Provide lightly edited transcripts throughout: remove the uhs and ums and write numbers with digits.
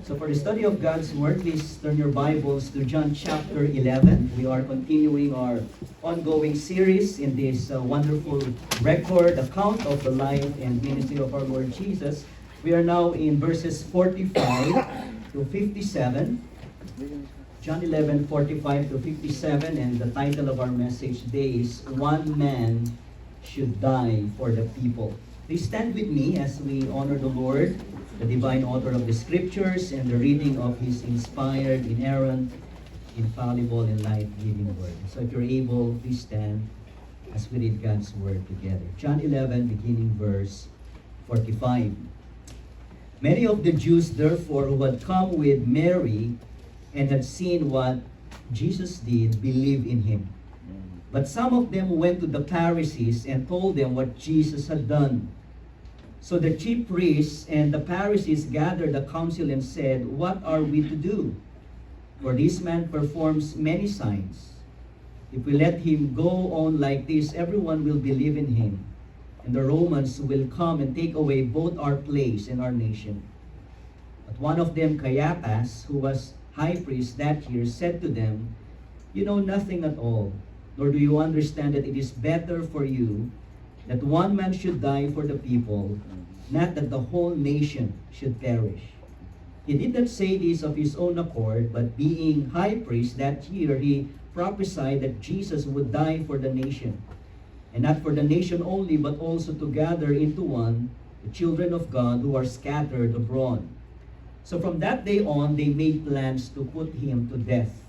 So for the study of God's Word, please turn your Bibles to John chapter 11. We are continuing our ongoing series in this wonderful record account of the life and ministry of our Lord Jesus. We are now in verses 45 to 57. John 11, 45 to 57, and the title of our message today is One Man Should Die for the People. Please stand with me as we honor the Lord, the divine author of the Scriptures, and the reading of His inspired, inerrant, infallible, and life-giving Word. So if you're able, please stand as we read God's Word together. John 11, beginning verse 45. Many of the Jews, therefore, who had come with Mary and had seen what Jesus did, believed in Him. But some of them went to the Pharisees and told them what Jesus had done. So the chief priests and the Pharisees gathered a council and said, "What are we to do? For this man performs many signs. If we let him go on like this, everyone will believe in him, and the Romans will come and take away both our place and our nation." But one of them, Caiaphas, who was high priest that year, said to them, "You know nothing at all, nor do you understand that it is better for you that one man should die for the people, not that the whole nation should perish." He did not say this of his own accord, but being high priest that year, he prophesied that Jesus would die for the nation, and not for the nation only, but also to gather into one the children of God who are scattered abroad. So from that day on, they made plans to put him to death.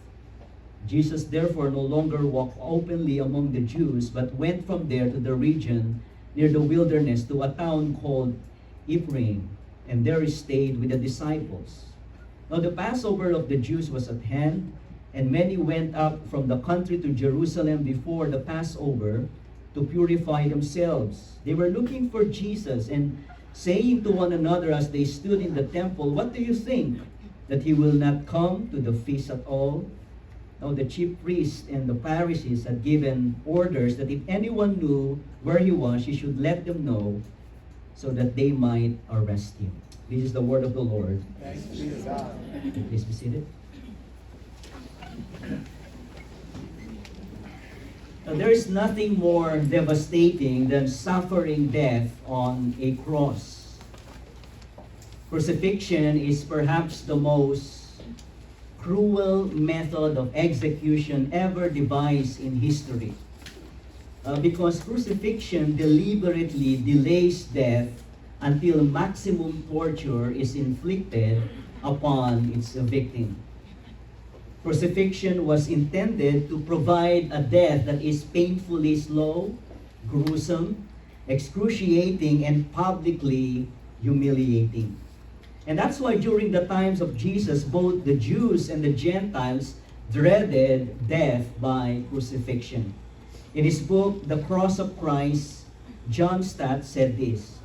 Jesus therefore no longer walked openly among the Jews, but went from there to the region near the wilderness to a town called Ephraim, and there he stayed with the disciples. Now the Passover of the Jews was at hand, and many went up from the country to Jerusalem before the Passover to purify themselves. They were looking for Jesus and saying to one another as they stood in the temple, "What do you think? That he will not come to the feast at all?" Now the chief priests and the Pharisees had given orders that if anyone knew where he was, he should let them know, so that they might arrest him. This is the word of the Lord. Thanks be to God. Please be seated. Now, there is nothing more devastating than suffering death on a cross. Crucifixion is perhaps the most cruel method of execution ever devised in history. Because crucifixion deliberately delays death until maximum torture is inflicted upon its victim. Crucifixion was intended to provide a death that is painfully slow, gruesome, excruciating, and publicly humiliating. And that's why during the times of Jesus, both the Jews and the Gentiles dreaded death by crucifixion. In his book, The Cross of Christ, John Stott said this: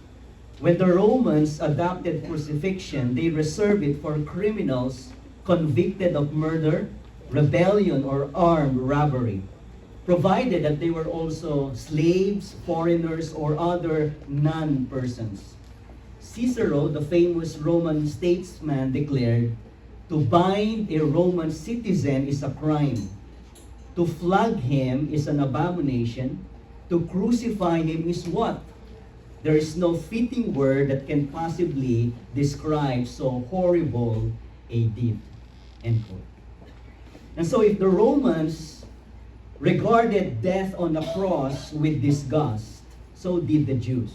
"When the Romans adopted crucifixion, they reserved it for criminals convicted of murder, rebellion, or armed robbery, provided that they were also slaves, foreigners, or other non-persons." Cicero, the famous Roman statesman, declared, "To bind a Roman citizen is a crime. To flog him is an abomination. To crucify him is what? There is no fitting word that can possibly describe so horrible a deed." End quote. And so if the Romans regarded death on the cross with disgust, so did the Jews.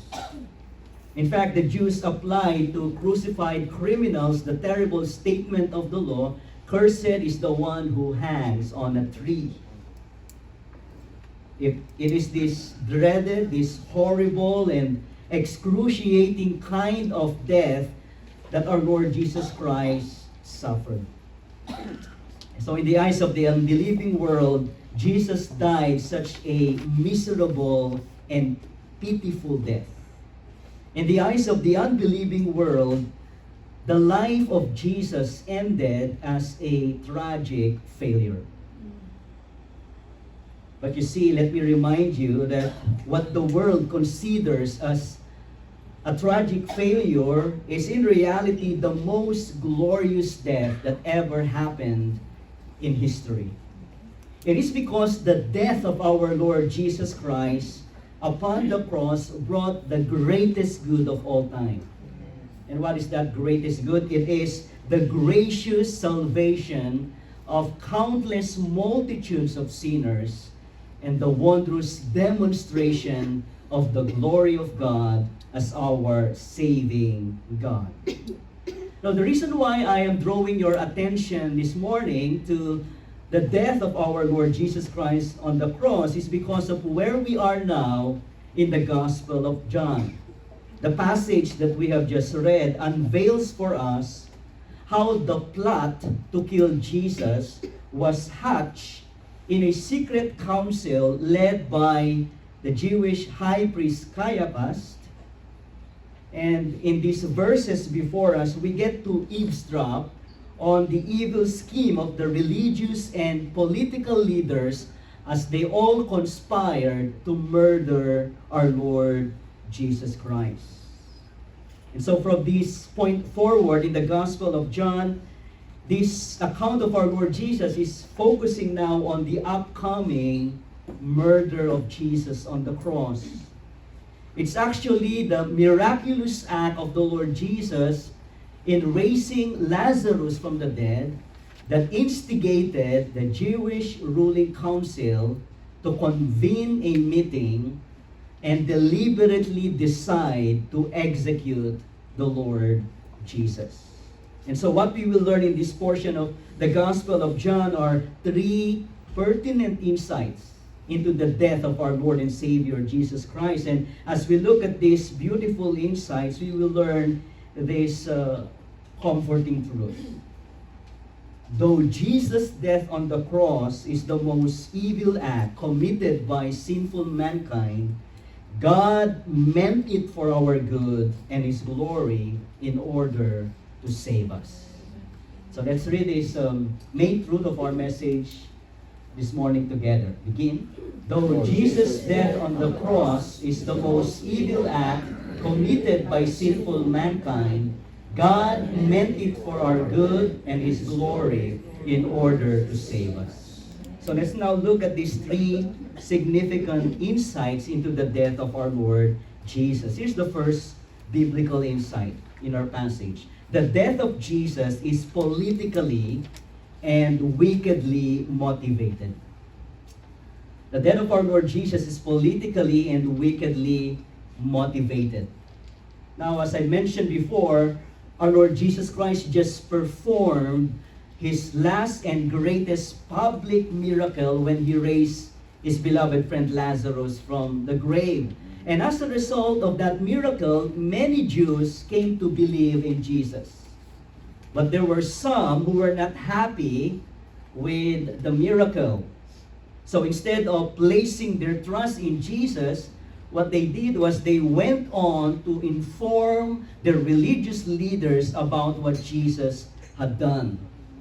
In fact, the Jews applied to crucified criminals the terrible statement of the law, "Cursed is the one who hangs on a tree." If it is this dreaded, this horrible and excruciating kind of death that our Lord Jesus Christ suffered. So in the eyes of the unbelieving world, Jesus died such a miserable and pitiful death. In the eyes of the unbelieving world, the life of Jesus ended as a tragic failure. But you see, let me remind you that what the world considers as a tragic failure is in reality the most glorious death that ever happened in history. It is because the death of our Lord Jesus Christ upon the cross brought the greatest good of all time. And what is that greatest good? It is the gracious salvation of countless multitudes of sinners and the wondrous demonstration of the glory of God as our saving God. Now, the reason why I am drawing your attention this morning to the death of our Lord Jesus Christ on the cross is because of where we are now in the Gospel of John. The passage that we have just read unveils for us how the plot to kill Jesus was hatched in a secret council led by the Jewish high priest Caiaphas. And in these verses before us, we get to eavesdrop on the evil scheme of the religious and political leaders as they all conspired to murder our Lord Jesus Christ. And so from this point forward in the Gospel of John, this account of our Lord Jesus is focusing now on the upcoming murder of Jesus on the cross. It's actually the miraculous act of the Lord Jesus in raising Lazarus from the dead that instigated the Jewish ruling council to convene a meeting and deliberately decide to execute the Lord Jesus. And so what we will learn in this portion of the Gospel of John are three pertinent insights into the death of our Lord and Savior Jesus Christ. And as we look at these beautiful insights, we will learn this comforting truth. Though Jesus' death on the cross is the most evil act committed by sinful mankind, God meant it for our good and His glory in order to save us. So let's read this main truth of our message this morning together. Begin. Though Jesus' death on the cross is the most evil act committed by sinful mankind, God meant it for our good and His glory in order to save us. So let's now look at these three significant insights into the death of our Lord Jesus. Here's the first biblical insight in our passage. The death of Jesus is politically and wickedly motivated. The death of our Lord Jesus is politically and wickedly motivated. Now, as I mentioned before, our Lord Jesus Christ just performed His last and greatest public miracle when He raised His beloved friend Lazarus from the grave. And as a result of that miracle, many Jews came to believe in Jesus. But there were some who were not happy with the miracle. So instead of placing their trust in Jesus, what they did was they went on to inform the religious leaders about what Jesus had done.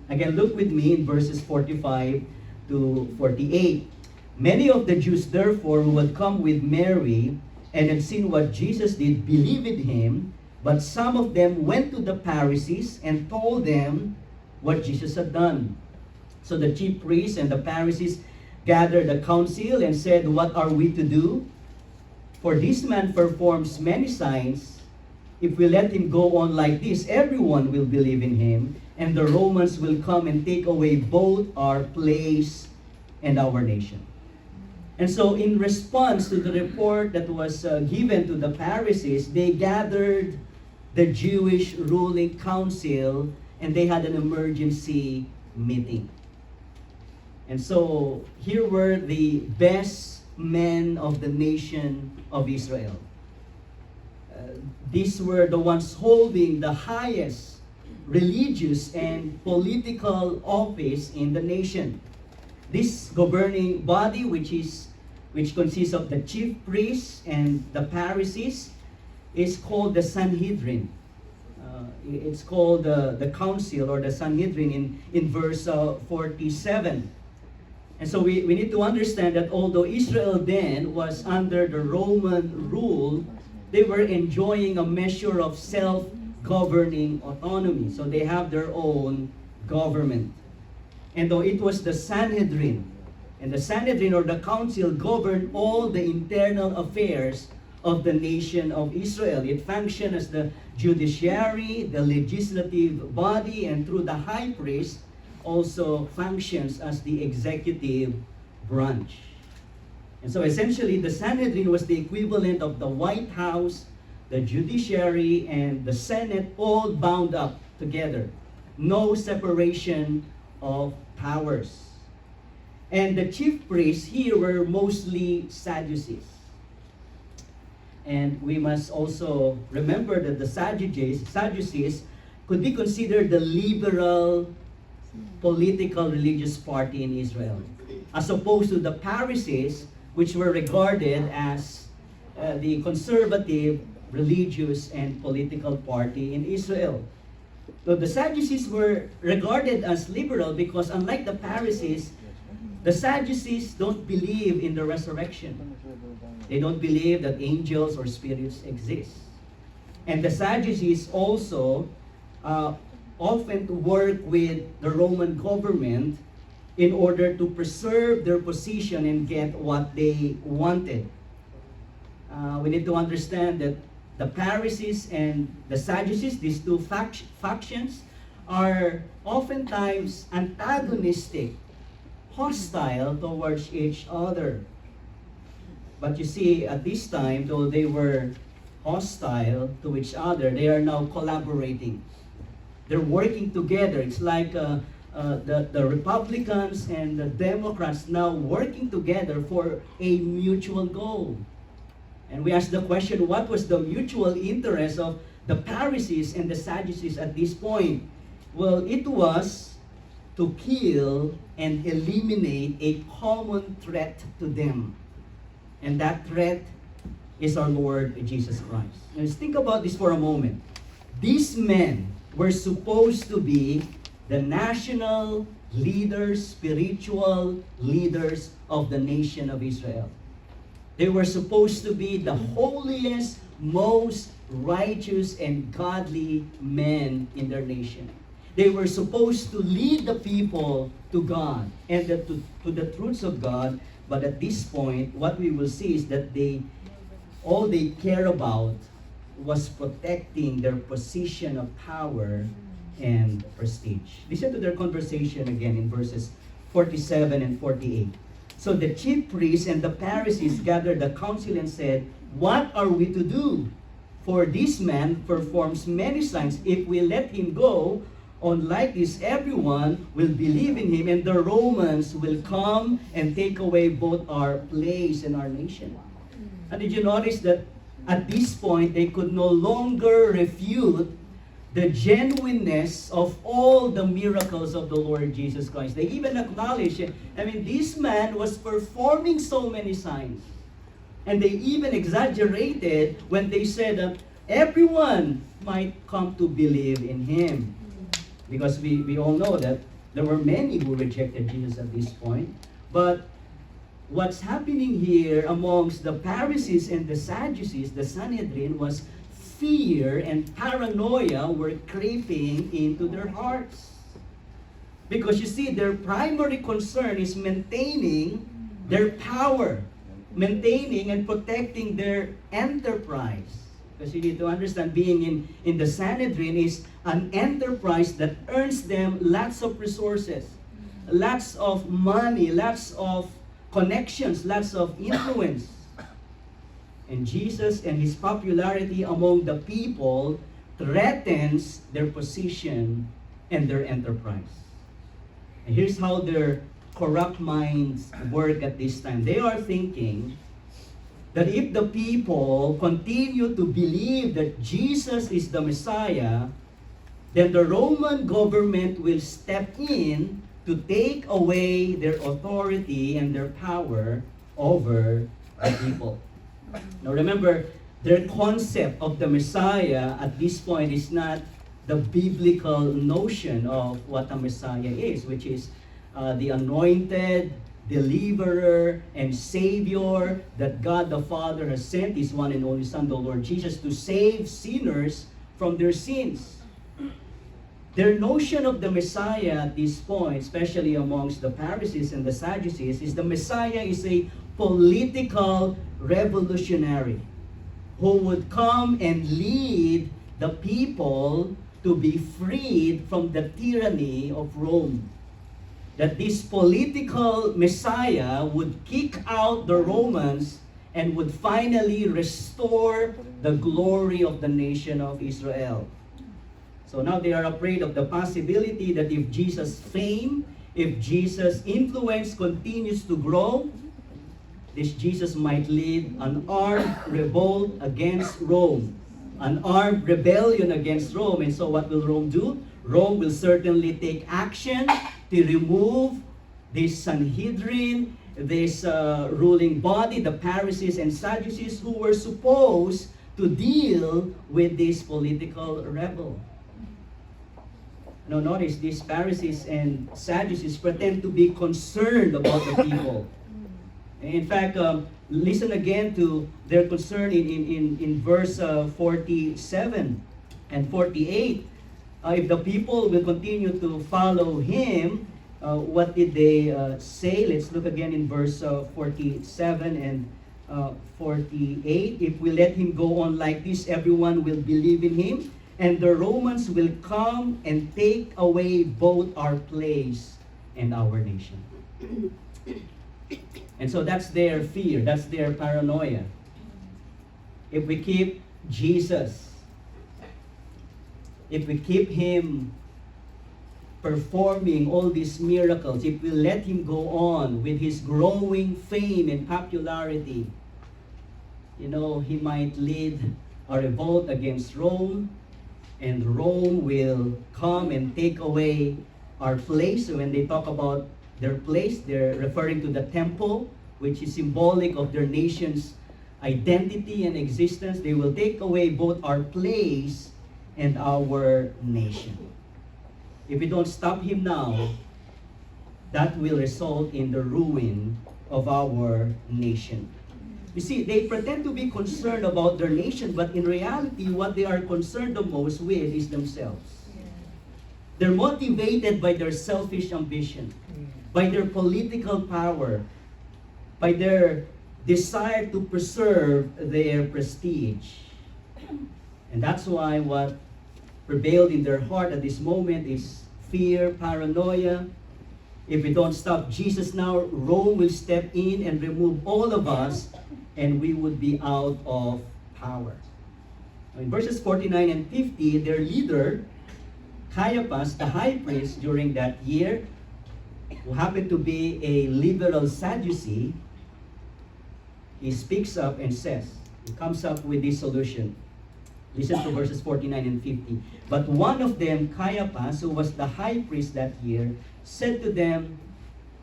Again, look with me in verses 45 to 48. Many of the Jews, therefore, who had come with Mary and had seen what Jesus did, believed in Him, but some of them went to the Pharisees and told them what Jesus had done. So the chief priests and the Pharisees gathered a council and said, "What are we to do? For this man performs many signs. If we let him go on like this, everyone will believe in him, and the Romans will come and take away both our place and our nation." And so in response to the report that was given to the Pharisees, they gathered the Jewish ruling council and they had an emergency meeting. And so here were the best men of the nation of Israel. These were the ones holding the highest religious and political office in the nation. This governing body, which consists of the chief priests and the Pharisees, is called the Sanhedrin. It's called the council or the Sanhedrin in verse 47. And so we need to understand that although Israel then was under the Roman rule, they were enjoying a measure of self-governing autonomy. So they have their own government. And though it was the Sanhedrin, and the Sanhedrin or the council governed all the internal affairs of the nation of Israel. It functioned as the judiciary, the legislative body, and through the high priest also functions as the executive branch. And so essentially, the Sanhedrin was the equivalent of the White House, the judiciary, and the Senate all bound up together. No separation of powers. And the chief priests here were mostly Sadducees. And we must also remember that the Sadducees could be considered the liberal political religious party in Israel, as opposed to the Pharisees, which were regarded as the conservative religious and political party in Israel. So the Sadducees were regarded as liberal because, unlike the Pharisees, the Sadducees don't believe in the resurrection. They don't believe that angels or spirits exist. And the Sadducees also often work with the Roman government in order to preserve their position and get what they wanted. We need to understand that the Pharisees and the Sadducees, these two factions, are oftentimes antagonistic, hostile towards each other. But you see, at this time, though they were hostile to each other, they are now collaborating. They're working together. It's like the Republicans and the Democrats now working together for a mutual goal. And we ask the question, what was the mutual interest of the Pharisees and the Sadducees at this point? Well, it was to kill and eliminate a common threat to them. And that threat is our Lord Jesus Christ. Now, let's think about this for a moment. These men were supposed to be the national leaders, spiritual leaders of the nation of Israel. They were supposed to be the holiest, most righteous, and godly men in their nation. They were supposed to lead the people to God and to the truths of God. But at this point, what we will see is that all they care about was protecting their position of power and prestige. Listen to their conversation again in verses 47 and 48. So the chief priests and the Pharisees gathered the council and said, "What are we to do? For this man performs many signs. If we let him go on like this, everyone will believe in him, and the Romans will come and take away both our place and our nation." And did you notice that at this point, they could no longer refute the genuineness of all the miracles of the Lord Jesus Christ? They even acknowledge it. I mean, this man was performing so many signs. And they even exaggerated when they said that everyone might come to believe in him. Because we all know that there were many who rejected Jesus at this point. But what's happening here amongst the Pharisees and the Sadducees, the Sanhedrin, was fear and paranoia were creeping into their hearts. Because you see, their primary concern is maintaining their power, maintaining and protecting their enterprise. Because you need to understand, being in the Sanhedrin is an enterprise that earns them lots of resources, lots of money, lots of connections, lots of influence. And Jesus and his popularity among the people threatens their position and their enterprise. And here's how their corrupt minds work at this time. They are thinking that if the people continue to believe that Jesus is the Messiah, then the Roman government will step in to take away their authority and their power over the people. Now remember, their concept of the Messiah at this point is not the biblical notion of what a Messiah is, which is the anointed, deliverer, and savior that God the Father has sent His one and only Son, the Lord Jesus, to save sinners from their sins. Their notion of the Messiah at this point, especially amongst the Pharisees and the Sadducees, is the Messiah is a political revolutionary who would come and lead the people to be freed from the tyranny of Rome. That this political Messiah would kick out the Romans and would finally restore the glory of the nation of Israel. So now they are afraid of the possibility that if Jesus' fame, if Jesus' influence continues to grow, this Jesus might lead an armed revolt against Rome, an armed rebellion against Rome. And so what will Rome do? Rome will certainly take action to remove this Sanhedrin, this ruling body, the Pharisees and Sadducees, who were supposed to deal with this political rebel. Now notice, these Pharisees and Sadducees pretend to be concerned about the people. In fact, listen again to their concern in verse 47 and 48. If the people will continue to follow Him, what did they say? Let's look again in verse 47 and 48. If we let Him go on like this, everyone will believe in Him, and the Romans will come and take away both our place and our nation. And so that's their fear, that's their paranoia. If we keep Jesus, if we keep Him performing all these miracles, if we let Him go on with His growing fame and popularity, He might lead a revolt against Rome, and Rome will come and take away our place. So when they talk about their place, they're referring to the temple, which is symbolic of their nation's identity and existence. They will take away both our place and our nation. If we don't stop Him now, that will result in the ruin of our nation. You see, they pretend to be concerned about their nation, but in reality, what they are concerned the most with is themselves. They're motivated by their selfish ambition, by their political power, by their desire to preserve their prestige. And that's why what prevailed in their heart at this moment is fear, paranoia. If we don't stop Jesus now, Rome will step in and remove all of us, and we would be out of power. In verses 49 and 50, their leader, Caiaphas, the high priest during that year, who happened to be a liberal Sadducee, he speaks up and says, he comes up with this solution. Listen to verses 49 and 50. But one of them, Caiaphas, who was the high priest that year, said to them,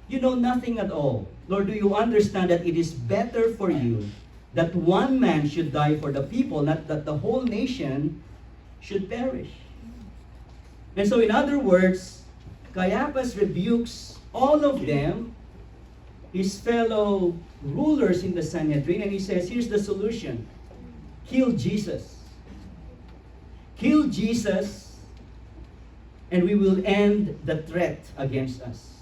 "You know nothing at all, nor do you understand that it is better for you that one man should die for the people, not that the whole nation should perish." And so in other words, Caiaphas rebukes all of them, his fellow rulers in the Sanhedrin, and he says, here's the solution. Kill Jesus. Kill Jesus, and we will end the threat against us.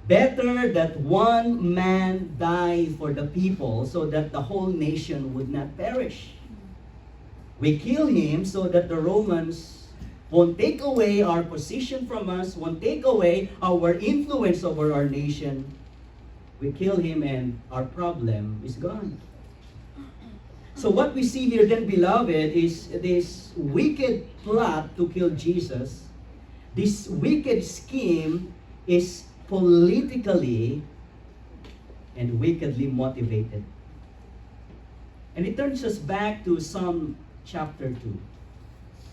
Better that one man die for the people so that the whole nation would not perish. We kill him so that the Romans won't take away our position from us, won't take away our influence over our nation. We kill him and our problem is gone. So what we see here then, beloved, is this wicked plot to kill Jesus. This wicked scheme is politically and wickedly motivated. And it turns us back to Psalm chapter 2.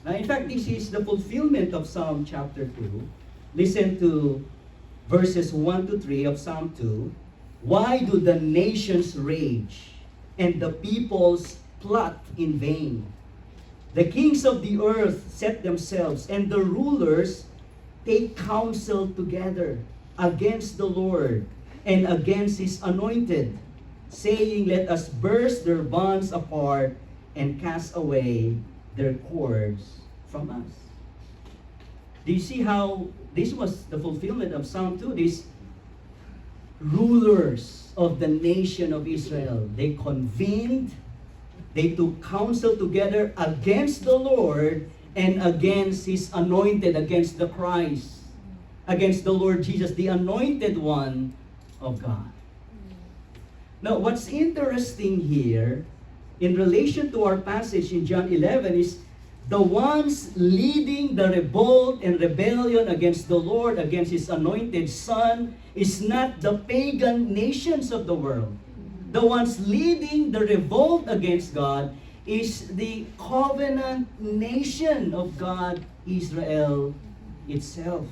Now, in fact, this is the fulfillment of Psalm chapter 2. Listen to verses 1 to 3 of Psalm 2. Why do the nations rage and the peoples plot in vain? The kings of the earth set themselves, and the rulers take counsel together against the Lord and against his anointed, saying, let us burst their bonds apart and cast away their cords from us. Do you see how this was the fulfillment of Psalm 2? These rulers of the nation of Israel, they convened, they took counsel together against the Lord and against his anointed, against the Christ, against the Lord Jesus, the anointed one of God. Now, what's interesting here, in relation to our passage in John 11, is the ones leading the revolt and rebellion against the Lord, against his anointed Son, is not the pagan nations of the world. The ones leading the revolt against God is the covenant nation of God, Israel itself.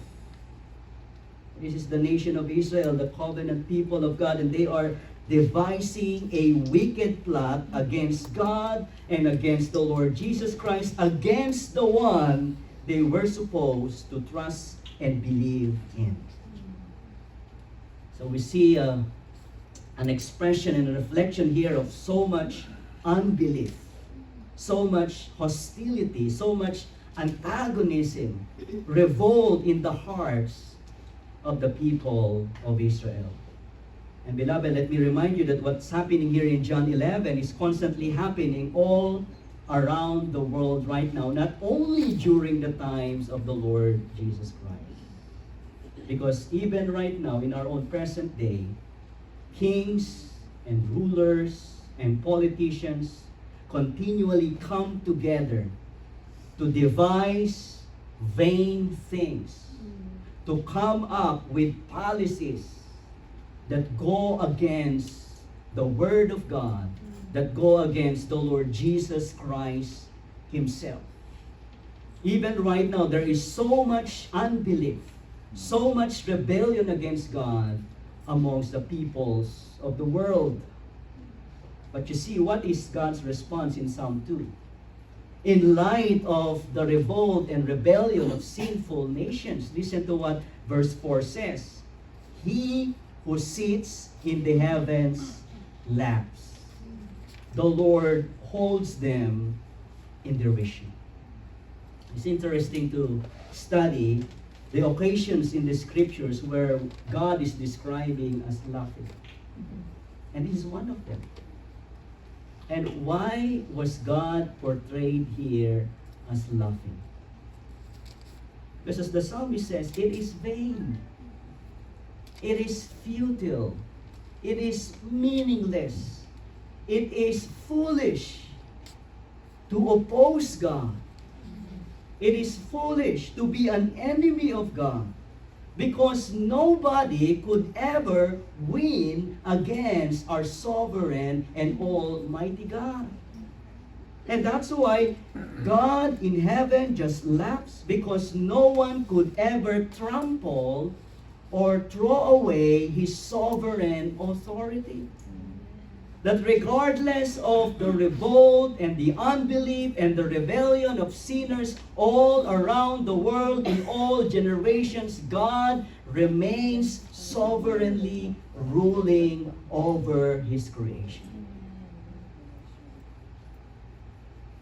This is the nation of Israel, the covenant people of God, and they are devising a wicked plot against God and against the Lord Jesus Christ, against the one they were supposed to trust and believe in. So we see an expression and a reflection here of so much unbelief, so much hostility, so much antagonism, revolt in the hearts of the people of Israel. And beloved, let me remind you that what's happening here in John 11 is constantly happening all around the world right now, not only during the times of the Lord Jesus Christ. Because even right now, in our own present day, kings and rulers and politicians continually come together to devise vain things, to come up with policies that go against the Word of God, that go against the Lord Jesus Christ Himself. Even right now, there is so much unbelief, so much rebellion against God amongst the peoples of the world. But you see, what is God's response in Psalm 2? In light of the revolt and rebellion of sinful nations, listen to what verse 4 says. He who sits in the heavens laughs. The Lord holds them in derision. It's interesting to study the occasions in the scriptures where God is describing as laughing. And this is one of them. And why was God portrayed here as laughing? Because as the psalmist says, it is vain. It is futile. It is meaningless. It is foolish to oppose God. It is foolish to be an enemy of God, because nobody could ever win against our sovereign and almighty God. And that's why God in heaven just laughs, because no one could ever trample or throw away His sovereign authority. That regardless of the revolt and the unbelief and the rebellion of sinners all around the world in all generations, God remains sovereignly ruling over His creation.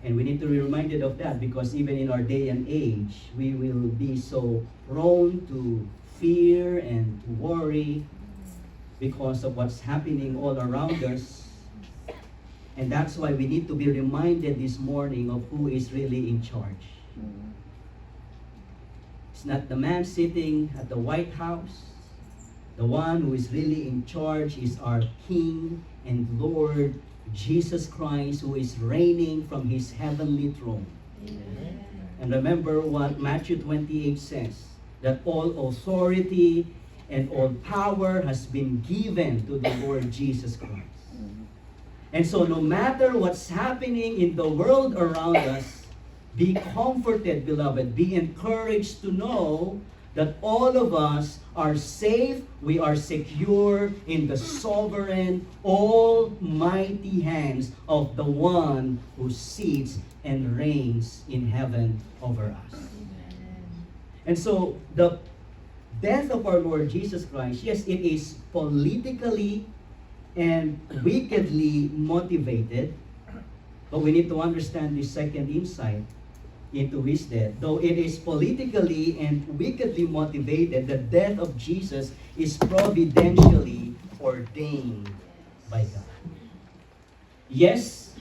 And we need to be reminded of that, because even in our day and age, we will be so prone to fear and to worry because of what's happening all around us. And that's why we need to be reminded this morning of who is really in charge. It's not the man sitting at the White House. The one who is really in charge is our King and Lord, Jesus Christ, who is reigning from His heavenly throne. Amen. And remember what Matthew 28 says, that all authority and all power has been given to the Lord Jesus Christ. And so no matter what's happening in the world around us, be comforted, beloved. Be encouraged to know that all of us are safe, we are secure in the sovereign, almighty hands of the one who sits and reigns in heaven over us. And so the death of our Lord Jesus Christ, yes, it is politically and wickedly motivated, but we need to understand this second insight into his death. Though it is politically and wickedly motivated, the death of Jesus is providentially ordained by God. Yes,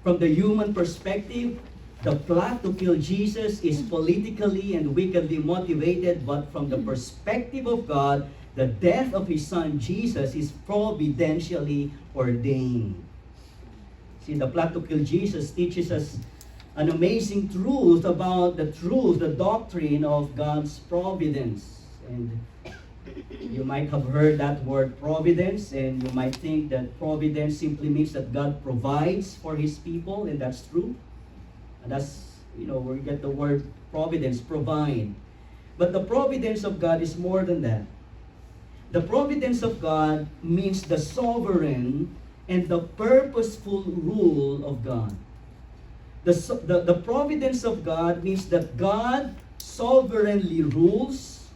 from the human perspective, the plot to kill Jesus is politically and wickedly motivated, but from the perspective of God, the death of His Son Jesus is providentially ordained. See, the plot to kill Jesus teaches us an amazing truth about the doctrine of God's providence. And you might have heard that word providence, and you might think that providence simply means that God provides for His people, and that's true. And that's, where we get the word providence, provide. But the providence of God is more than that. The providence of God means the sovereign and the purposeful rule of God. The providence of God means that God sovereignly rules,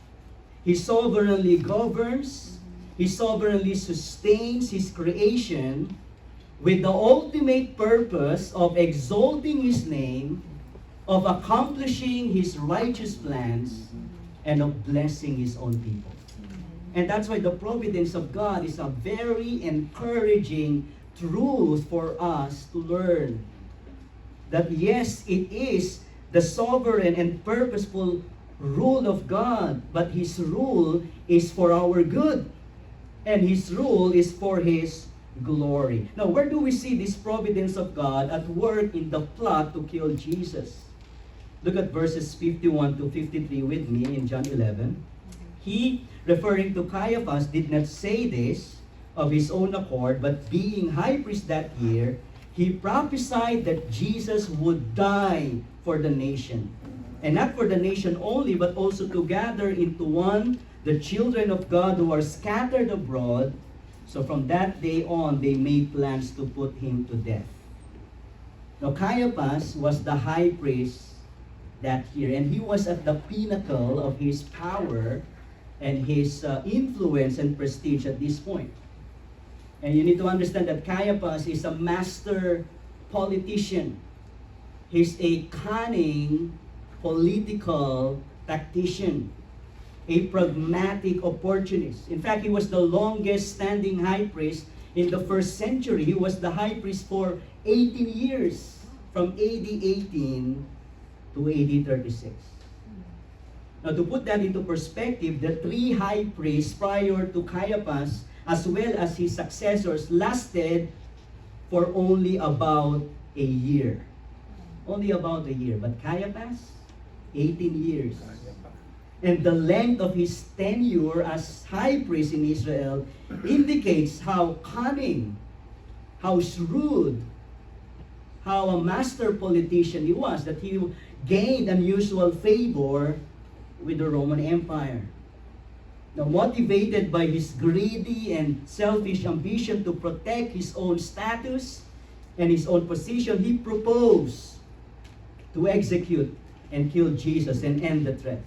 He sovereignly governs, He sovereignly sustains His creation with the ultimate purpose of exalting His name, of accomplishing His righteous plans, and of blessing His own people. And that's why the providence of God is a very encouraging truth for us to learn. That yes, it is the sovereign and purposeful rule of God, but His rule is for our good, and His rule is for His glory. Now, where do we see this providence of God at work in the plot to kill Jesus? Look at verses 51 to 53 with me in John 11. He, referring to Caiaphas, did not say this of his own accord, but being high priest that year, he prophesied that Jesus would die for the nation. And not for the nation only, but also to gather into one the children of God who are scattered abroad. So from that day on, they made plans to put him to death. Now Caiaphas was the high priest that year, and he was at the pinnacle of his power and his influence and prestige at this point. And you need to understand that Caiaphas is a master politician. He's a cunning political tactician, a pragmatic opportunist. In fact, he was the longest standing high priest in the first century. He was the high priest for 18 years, from AD 18 to AD 36. Now, to put that into perspective, the three high priests prior to Caiaphas, as well as his successors, lasted for only about a year. Only about a year. But Caiaphas, 18 years. And the length of his tenure as high priest in Israel indicates how cunning, how shrewd, how a master politician he was, that he gained unusual favor with the Roman Empire. Now, motivated by his greedy and selfish ambition to protect his own status and his own position, he proposed to execute and kill Jesus and end the threat.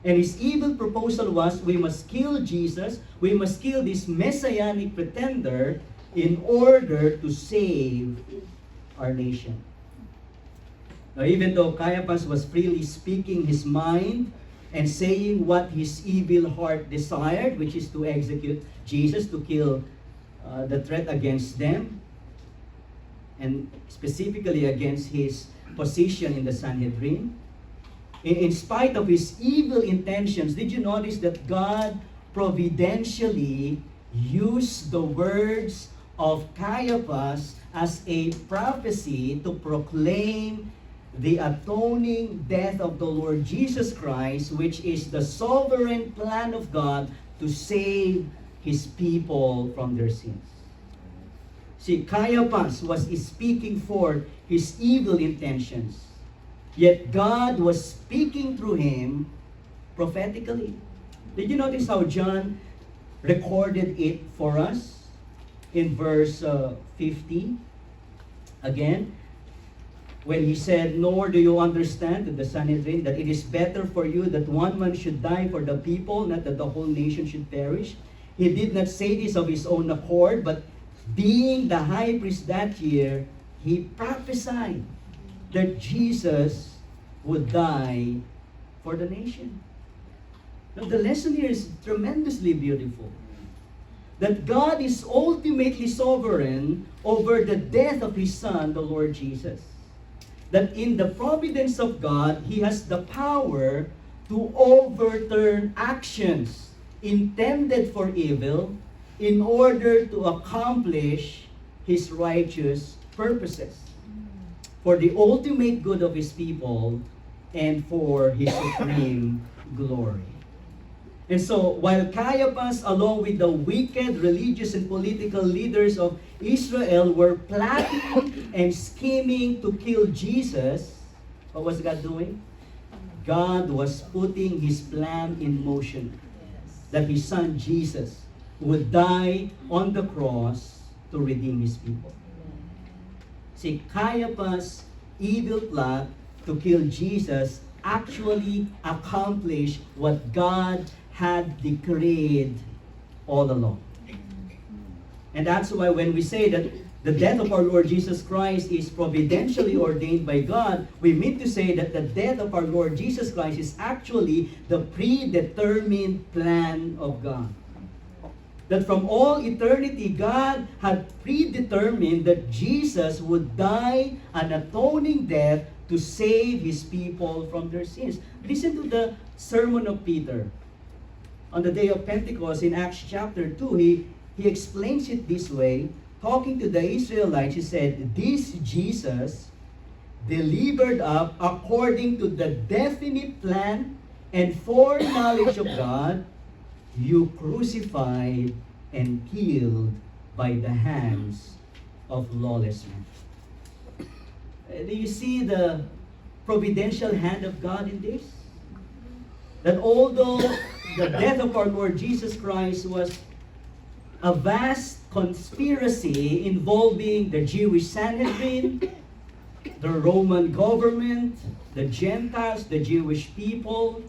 And his evil proposal was, we must kill Jesus, we must kill this messianic pretender in order to save our nation. Now, even though Caiaphas was freely speaking his mind and saying what his evil heart desired, which is to execute Jesus, to kill the threat against them, and specifically against his position in the Sanhedrin, in spite of his evil intentions, did you notice that God providentially used the words of Caiaphas as a prophecy to proclaim the atoning death of the Lord Jesus Christ, which is the sovereign plan of God to save His people from their sins. See, Caiaphas was speaking forth his evil intentions, yet God was speaking through him prophetically. Did you notice how John recorded it for us in verse 50? Again, when he said, "Nor do you understand," to the Sanhedrin, "that it is better for you that one man should die for the people, not that the whole nation should perish." He did not say this of his own accord, but being the high priest that year, he prophesied that Jesus would die for the nation. Now, the lesson here is tremendously beautiful. That God is ultimately sovereign over the death of His Son, the Lord Jesus. That in the providence of God, He has the power to overturn actions intended for evil in order to accomplish His righteous purposes for the ultimate good of His people and for His supreme glory. And so, while Caiaphas, along with the wicked religious and political leaders of Israel, were plotting and scheming to kill Jesus, what was God doing? God was putting His plan in motion. That His Son Jesus would die on the cross to redeem His people. See, Caiaphas' evil plot to kill Jesus actually accomplished what God had decreed all along. And that's why when we say that the death of our Lord Jesus Christ is providentially ordained by God, we mean to say that the death of our Lord Jesus Christ is actually the predetermined plan of God. That from all eternity, God had predetermined that Jesus would die an atoning death to save His people from their sins. Listen to the sermon of Peter. On the day of Pentecost in Acts chapter 2, he explains it this way. Talking to the Israelites, he said, "This Jesus, delivered up according to the definite plan and foreknowledge of God, you crucified and killed by the hands of lawless men." Do you see the providential hand of God in this? That although the death of our Lord Jesus Christ was a vast conspiracy involving the Jewish Sanhedrin, the Roman government, the Gentiles, the Jewish people,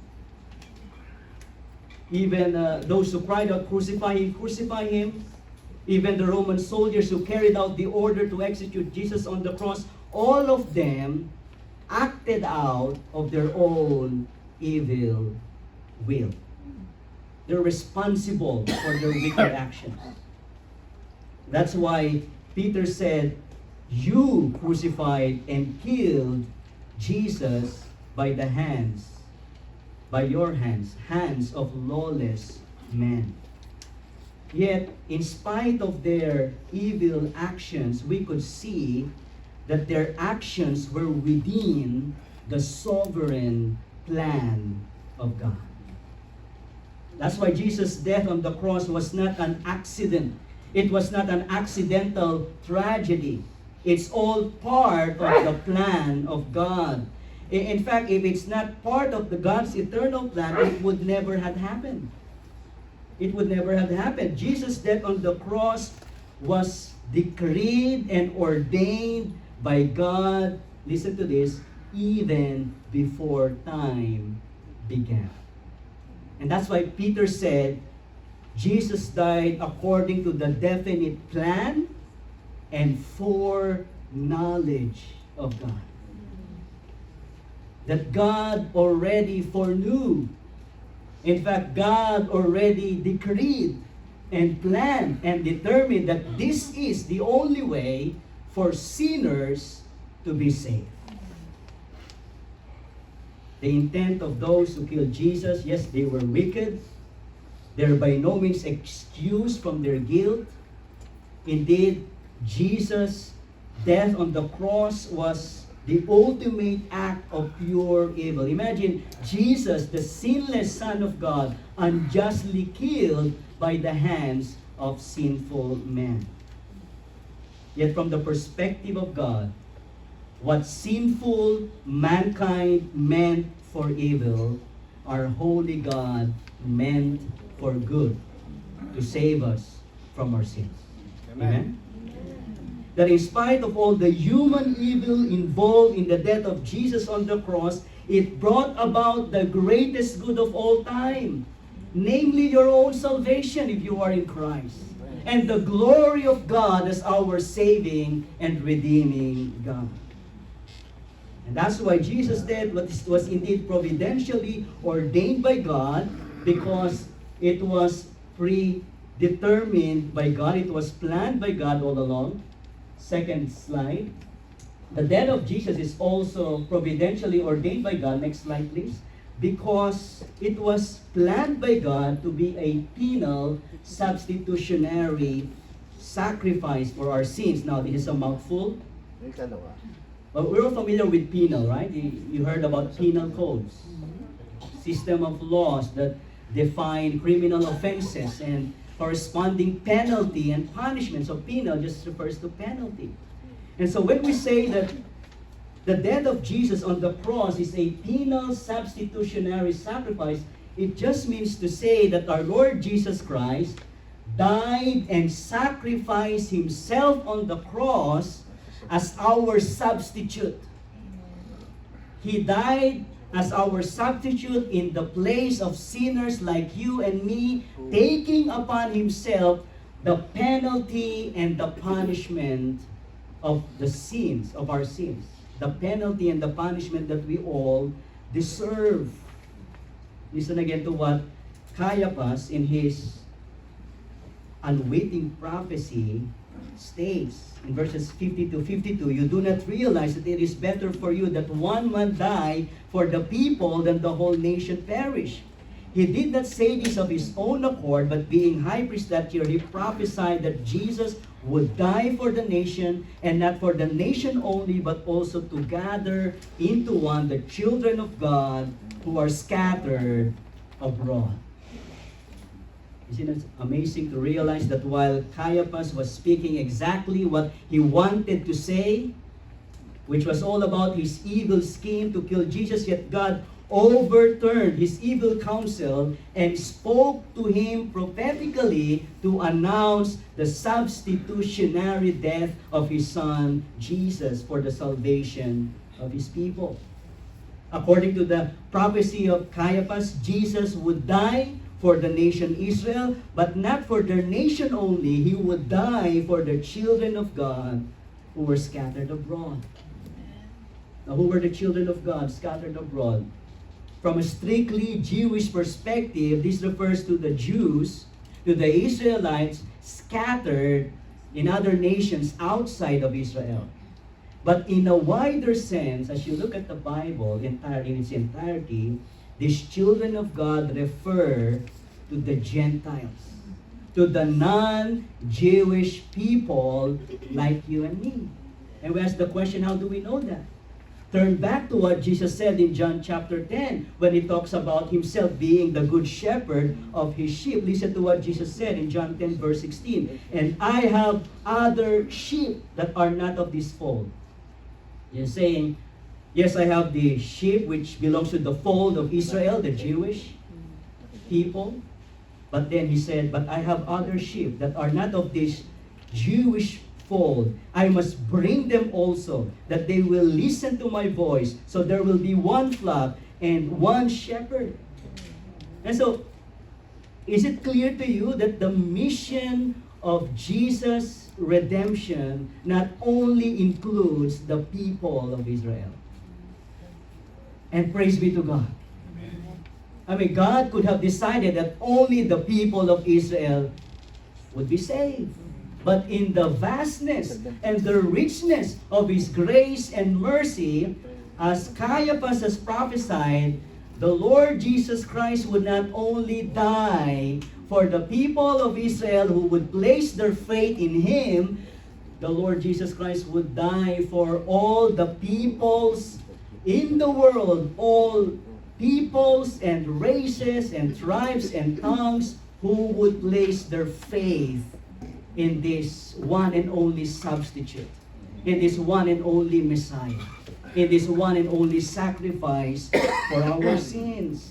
even those who cried out, "Crucify Him, crucify Him," even the Roman soldiers who carried out the order to execute Jesus on the cross, all of them acted out of their own evil will. They're responsible for their wicked actions. That's why Peter said, "You crucified and killed Jesus by the hands, by your hands, hands of lawless men." Yet, in spite of their evil actions, we could see that their actions were within the sovereign plan of God. That's why Jesus' death on the cross was not an accident. It was not an accidental tragedy. It's all part of the plan of God. In fact, if it's not part of God's eternal plan, it would never have happened. It would never have happened. Jesus' death on the cross was decreed and ordained by God, listen to this, even before time began. And that's why Peter said, Jesus died according to the definite plan and foreknowledge of God. That God already foreknew. In fact, God already decreed and planned and determined that this is the only way for sinners to be saved. The intent of those who killed Jesus, yes, they were wicked. They're by no means excused from their guilt. Indeed, Jesus' death on the cross was the ultimate act of pure evil. Imagine Jesus, the sinless Son of God, unjustly killed by the hands of sinful men. Yet from the perspective of God, what sinful mankind meant for evil, our holy God meant for good, to save us from our sins. Amen? that in spite of all the human evil involved in the death of Jesus on the cross, it brought about the greatest good of all time, namely your own salvation if you are in Christ, and the glory of God as our saving and redeeming God. And that's why Jesus' death was indeed providentially ordained by God, because it was predetermined by God. It was planned by God all along. Second slide. The death of Jesus is also providentially ordained by God. Next slide, please. Because it was planned by God to be a penal substitutionary sacrifice for our sins. Now, this is a mouthful. But we're all familiar with penal, right? You heard about penal codes. System of laws that define criminal offenses and corresponding penalty and punishment. So penal just refers to penalty. And so when we say that the death of Jesus on the cross is a penal substitutionary sacrifice, it just means to say that our Lord Jesus Christ died and sacrificed himself on the cross as our substitute. He died as our substitute in the place of sinners like you and me, taking upon himself the penalty and the punishment of the sins, of our sins. The penalty and the punishment that we all deserve. Listen again to what Caiaphas in his unwitting prophecy states in verses 50 to 52. You do not realize that it is better for you that one man die for the people than the whole nation perish. He did not say this of his own accord, but being high priest that year, he prophesied that Jesus would die for the nation, and not for the nation only, but also to gather into one the children of God who are scattered abroad. Isn't it amazing to realize that while Caiaphas was speaking exactly what he wanted to say, which was all about his evil scheme to kill Jesus, yet God overturned his evil counsel and spoke to him prophetically to announce the substitutionary death of his son Jesus for the salvation of his people. According to the prophecy of Caiaphas, Jesus would die for the nation Israel, but not for their nation only. He would die for the children of God who were scattered abroad. Now, who were the children of God scattered abroad? From a strictly Jewish perspective, this refers to the Jews, to the Israelites scattered in other nations outside of Israel. But in a wider sense, as you look at the Bible in its entirety, these children of God refer to the Gentiles, to the non-Jewish people like you and me. And we ask the question, how do we know that? Turn back to what Jesus said in John chapter 10 when he talks about himself being the good shepherd of his sheep. Listen to what Jesus said in John 10 verse 16. And I have other sheep that are not of this fold. He's saying, yes, I have the sheep which belongs to the fold of Israel, the Jewish people. But then he said, but I have other sheep that are not of this Jewish fold. I must bring them also, that they will listen to my voice. So there will be one flock and one shepherd. And so, is it clear to you that the mission of Jesus' redemption not only includes the people of Israel? And praise be to God. I mean, God could have decided that only the people of Israel would be saved. But in the vastness and the richness of His grace and mercy, as Caiaphas has prophesied, the Lord Jesus Christ would not only die for the people of Israel who would place their faith in Him, the Lord Jesus Christ would die for all the peoples in the world, all peoples and races and tribes and tongues who would place their faith in this one and only substitute, in this one and only Messiah, in this one and only sacrifice for our sins.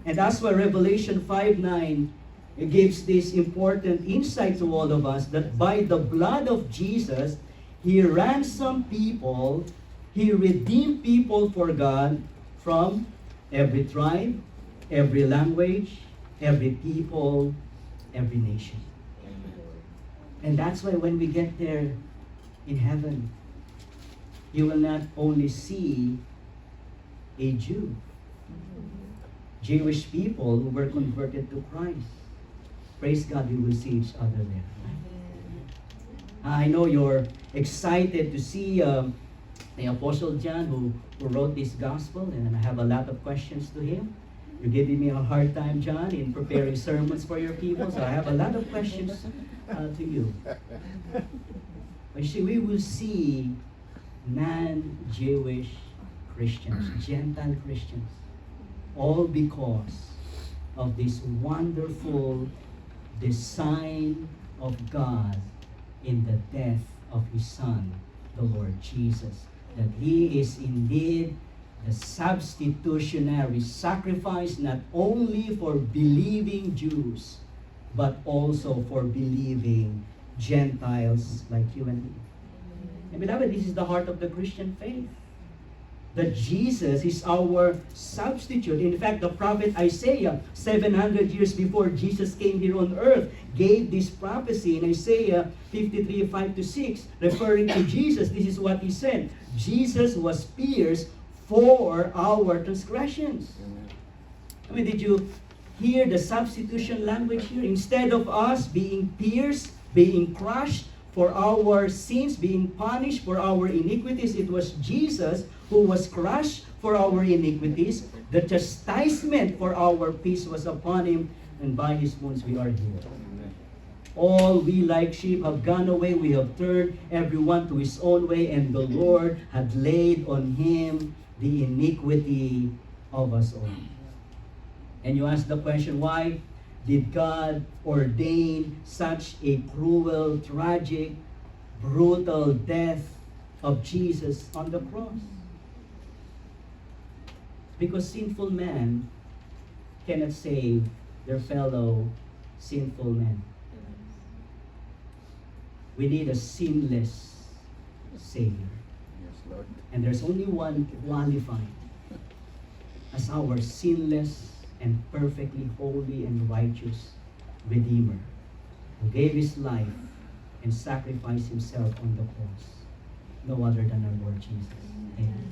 And that's why Revelation 5:9 It gives this important insight to all of us that by the blood of Jesus, He ransomed people, He redeemed people for God from every tribe, every language, every people, every nation. And that's why when we get there in heaven, you will not only see a Jew, Jewish people who were converted to Christ. Praise God, we will see each other there. I know you're excited to see the Apostle John who wrote this gospel, and I have a lot of questions to him. You're giving me a hard time, John, in preparing sermons for your people, so I have a lot of questions to you. But you see, we will see non-Jewish Christians, Gentile Christians, all because of this wonderful design of God in the death of His Son, the Lord Jesus. That He is indeed the substitutionary sacrifice not only for believing Jews, but also for believing Gentiles like you and me. And beloved, this is the heart of the Christian faith. That Jesus is our substitute. In fact, the prophet Isaiah, 700 years before Jesus came here on earth, gave this prophecy in Isaiah 53, 5-6, referring to Jesus. This is what he said. Jesus was pierced for our transgressions. I mean, did you hear the substitution language here? Instead of us being pierced, being crushed for our sins, being punished for our iniquities, it was Jesus who was crushed for our iniquities. The chastisement for our peace was upon Him, and by His wounds we are healed. All we like sheep have gone away, we have turned everyone to his own way, and the Lord had laid on Him the iniquity of us all. And you ask the question, why did God ordain such a cruel, tragic, brutal death of Jesus on the cross? Because sinful man cannot save their fellow sinful men. We need a sinless Savior. Yes, Lord. And there's only one qualified as our sinless and perfectly holy and righteous Redeemer, who gave His life and sacrificed Himself on the cross. No other than our Lord Jesus. Amen.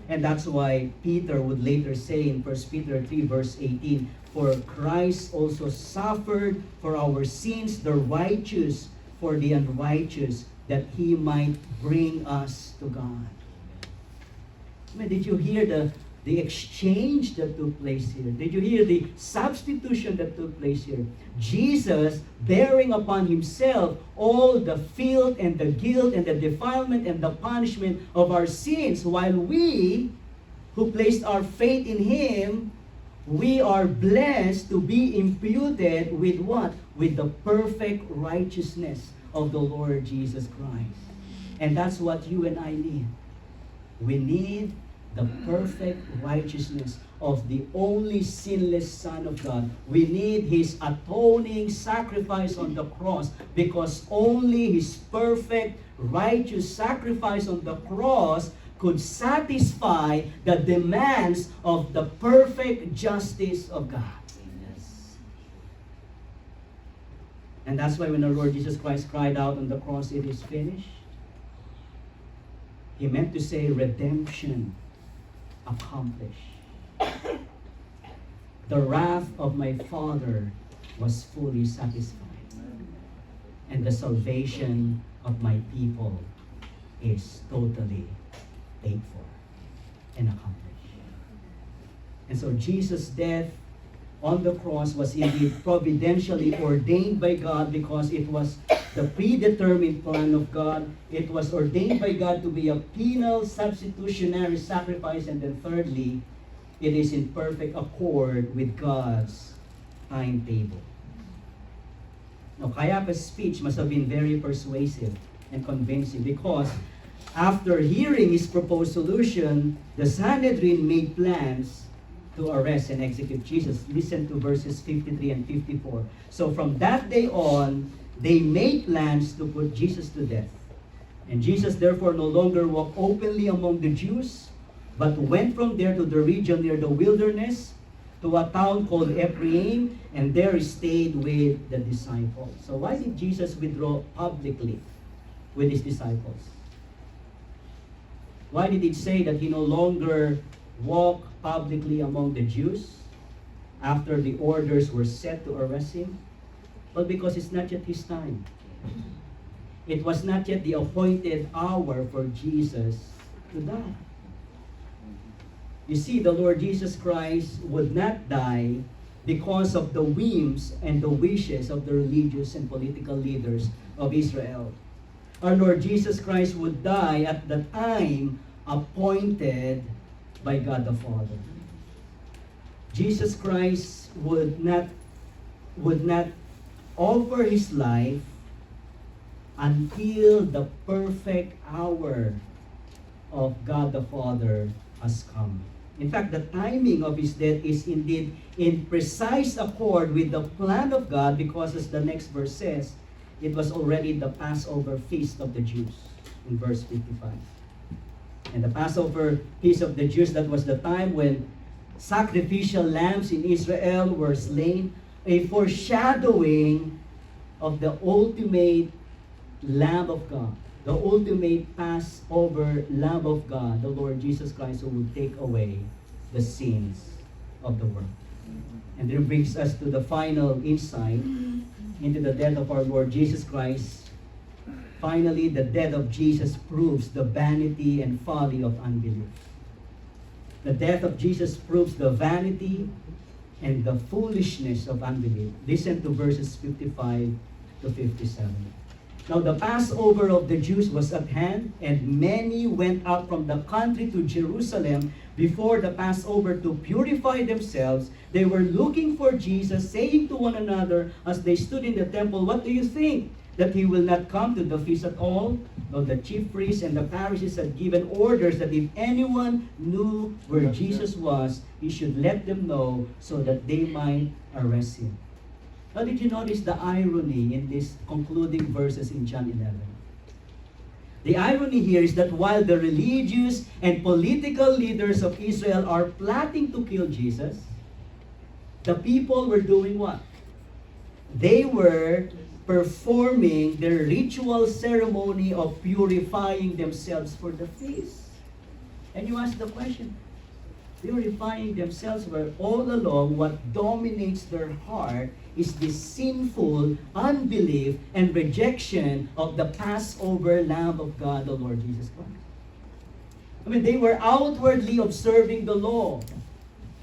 And that's why Peter would later say in 1 Peter 3 verse 18, for Christ also suffered for our sins, the righteous for the unrighteous, that He might bring us to God. I mean, did you hear the exchange that took place here? Did you hear the substitution that took place here? Jesus bearing upon Himself all the filth and the guilt and the defilement and the punishment of our sins, while we, who placed our faith in Him, we are blessed to be imputed with what? With the perfect righteousness of the Lord Jesus Christ. And that's what you and I need. We need the perfect righteousness of the only sinless Son of God. We need His atoning sacrifice on the cross, because only His perfect righteous sacrifice on the cross could satisfy the demands of the perfect justice of God. And that's why when our Lord Jesus Christ cried out on the cross, it is finished, He meant to say redemption accomplished. The wrath of my Father was fully satisfied. And the salvation of my people is totally paid for and accomplished. And so Jesus' death on the cross was indeed providentially ordained by God, because it was the predetermined plan of God. It was ordained by God to be a penal substitutionary sacrifice. And then thirdly, it is in perfect accord with God's timetable. Now, Caiaphas' speech must have been very persuasive and convincing, because after hearing his proposed solution, the Sanhedrin made plans to arrest and execute Jesus. Listen to verses 53 and 54. So from that day on, they made plans to put Jesus to death. And Jesus therefore no longer walked openly among the Jews, but went from there to the region near the wilderness, to a town called Ephraim, and there stayed with the disciples. So why did Jesus withdraw publicly with his disciples? Why did it say that he no longer walked publicly among the Jews after the orders were set to arrest him? Well, because it's not yet his time. It was not yet the appointed hour for Jesus to die. You see, the Lord Jesus Christ would not die because of the whims and the wishes of the religious and political leaders of Israel. Our Lord Jesus Christ would die at the time appointed by God the Father. Jesus Christ would not offer his life until the perfect hour of God the Father has come. In fact, the timing of his death is indeed in precise accord with the plan of God, because as the next verse says, it was already the Passover feast of the Jews in verse 55. And the Passover feast of the Jews, that was the time when sacrificial lambs in Israel were slain, a foreshadowing of the ultimate Lamb of God, the ultimate Passover Lamb of God, the Lord Jesus Christ, who would take away the sins of the world. And it brings us to the final insight into the death of our Lord Jesus Christ. Finally, the death of Jesus proves the vanity and folly of unbelief. The death of Jesus proves the vanity and the foolishness of unbelief. Listen to verses 55 to 57. Now the Passover of the Jews was at hand, and many went up from the country to Jerusalem before the Passover to purify themselves. They were looking for Jesus, saying to one another as they stood in the temple, "What do you think? That he will not come to the feast at all?" Though the chief priests and the Pharisees had given orders that if anyone knew where Jesus was, he should let them know so that they might arrest him. Now, did you notice the irony in these concluding verses in John 11? The irony here is that while the religious and political leaders of Israel are plotting to kill Jesus, the people were doing what? They were performing their ritual ceremony of purifying themselves for the feast. And you ask the question, purifying themselves, where all along what dominates their heart is this sinful unbelief and rejection of the Passover Lamb of God, the Lord Jesus Christ. I mean, they were outwardly observing the law,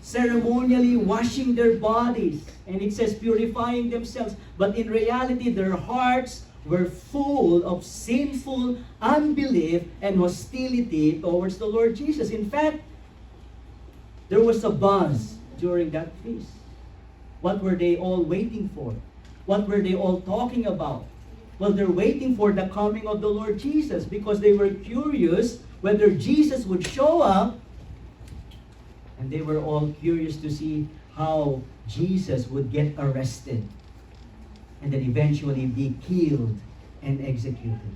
ceremonially washing their bodies, and it says purifying themselves. But in reality, their hearts were full of sinful unbelief and hostility towards the Lord Jesus. In fact, there was a buzz during that feast. What were they all waiting for? What were they all talking about? Well, they're waiting for the coming of the Lord Jesus, because they were curious whether Jesus would show up. And they were all curious to see how Jesus would get arrested and then eventually be killed and executed.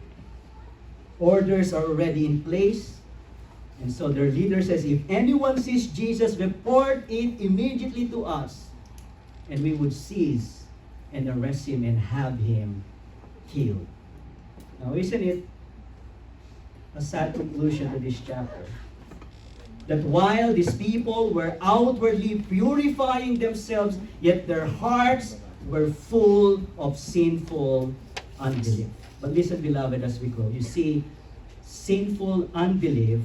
Orders are already in place. And so their leader says, if anyone sees Jesus, report it immediately to us, and we would seize and arrest him and have him killed. Now, isn't it a sad conclusion to this chapter? That while these people were outwardly purifying themselves, yet their hearts were full of sinful unbelief. But listen, beloved, as we go, you see, sinful unbelief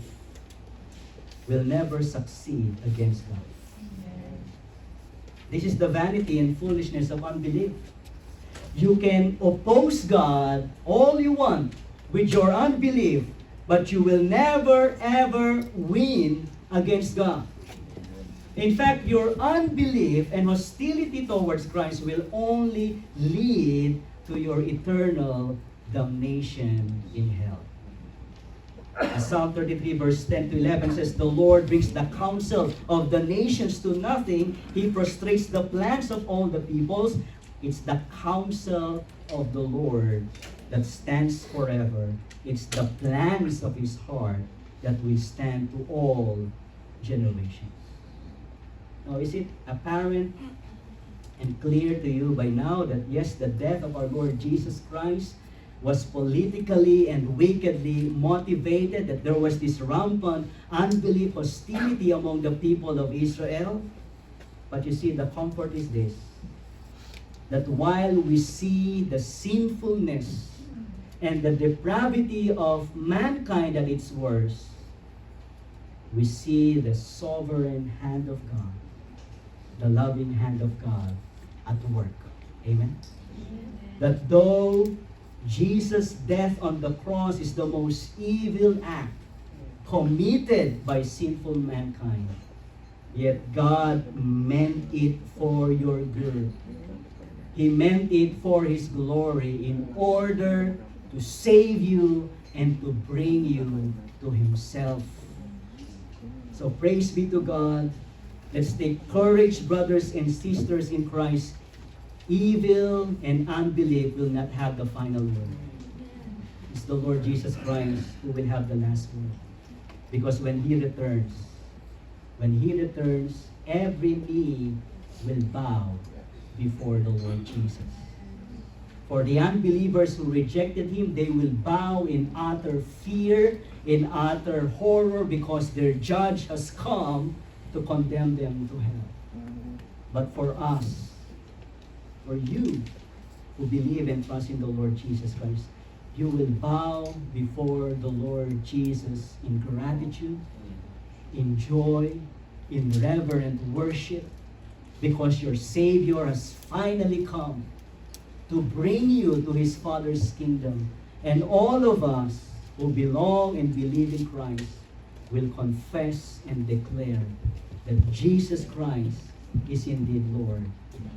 will never succeed against God. This is the vanity and foolishness of unbelief. You can oppose God all you want with your unbelief, but you will never ever win against God. In fact, your unbelief and hostility towards Christ will only lead to your eternal damnation in hell. Psalm 33 verse 10 to 11 says, "The Lord brings the counsel of the nations to nothing. He frustrates the plans of all the peoples." It's the counsel of the Lord that stands forever. It's the plans of His heart that will stand to all generations. Now, is it apparent and clear to you by now that yes, the death of our Lord Jesus Christ was politically and wickedly motivated, that there was this rampant unbelief, hostility among the people of Israel? But you see, the comfort is this, that while we see the sinfulness and the depravity of mankind at its worst, we see the sovereign hand of God, the loving hand of God at work. Amen? That though Jesus' death on the cross is the most evil act committed by sinful mankind, yet God meant it for your good. He meant it for His glory in order to save you and to bring you to Himself. So praise be to God. Let's take courage, brothers and sisters in Christ. Evil and unbelief will not have the final word. It's the Lord Jesus Christ who will have the last word. Because when He returns, every knee will bow before the Lord Jesus. For the unbelievers who rejected Him, they will bow in utter fear, in utter horror, because their judge has come to condemn them to hell. But for us, for you who believe and trust in the Lord Jesus Christ, you will bow before the Lord Jesus in gratitude, in joy, in reverent worship, because your Savior has finally come to bring you to His Father's kingdom. And all of us who belong and believe in Christ will confess and declare that Jesus Christ is indeed Lord,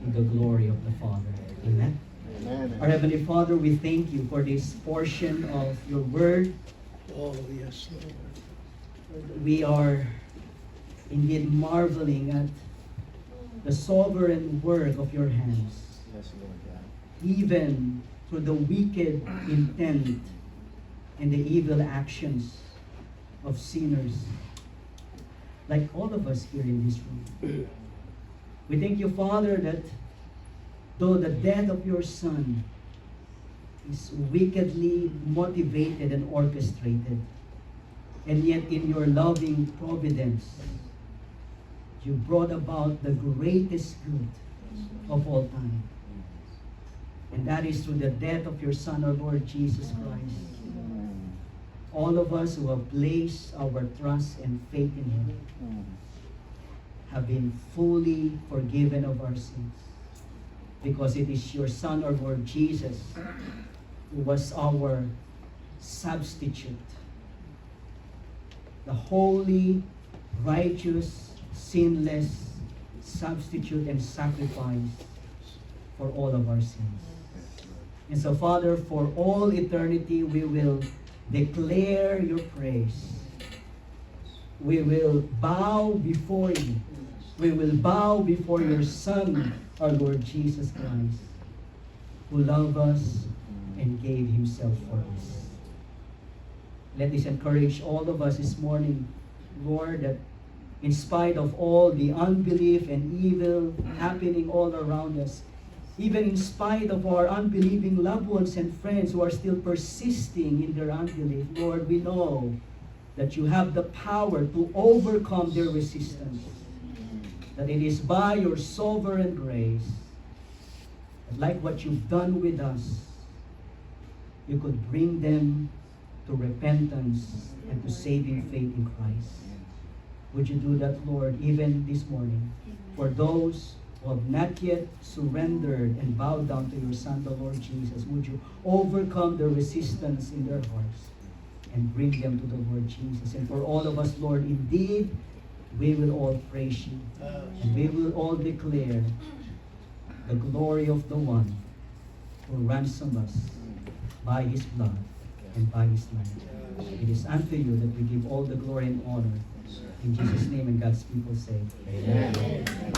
in the glory of the Father. Amen? Amen. Our Heavenly Father, we thank You for this portion of Your Word. Oh, yes, Lord. We are indeed marveling at the sovereign work of Your hands, Yes, Lord God. even through the wicked intent and the evil actions of sinners, like all of us here in this room. We thank You, Father, that though the death of Your Son is wickedly motivated and orchestrated, and yet in Your loving providence, You brought about the greatest good of all time. And that is through the death of Your Son, our Lord Jesus Christ. All of us who have placed our trust and faith in Him have been fully forgiven of our sins, because it is Your Son, our Lord Jesus, who was our substitute, the holy, righteous, sinless substitute and sacrifice for all of our sins. And so, Father, for all eternity, we will declare Your praise. We will bow before You. We will bow before Your Son, our Lord Jesus Christ, who loved us and gave Himself for us. Let this encourage all of us this morning, Lord, that in spite of all the unbelief and evil happening all around us, even in spite of our unbelieving loved ones and friends who are still persisting in their unbelief, Lord, we know that You have the power to overcome their resistance. That it is by Your sovereign grace, that like what You've done with us, You could bring them to repentance and to saving faith in Christ. Would You do that, Lord, even this morning, for those who have not yet surrendered and bowed down to Your Son, the Lord Jesus? Would You overcome the resistance in their hearts and bring them to the Lord Jesus? And for all of us, Lord, indeed, we will all praise You, and we will all declare the glory of the one who ransomed us by His blood and by His life. It is unto you that we give all the glory and honor. In Jesus' name, and God's people say, Amen.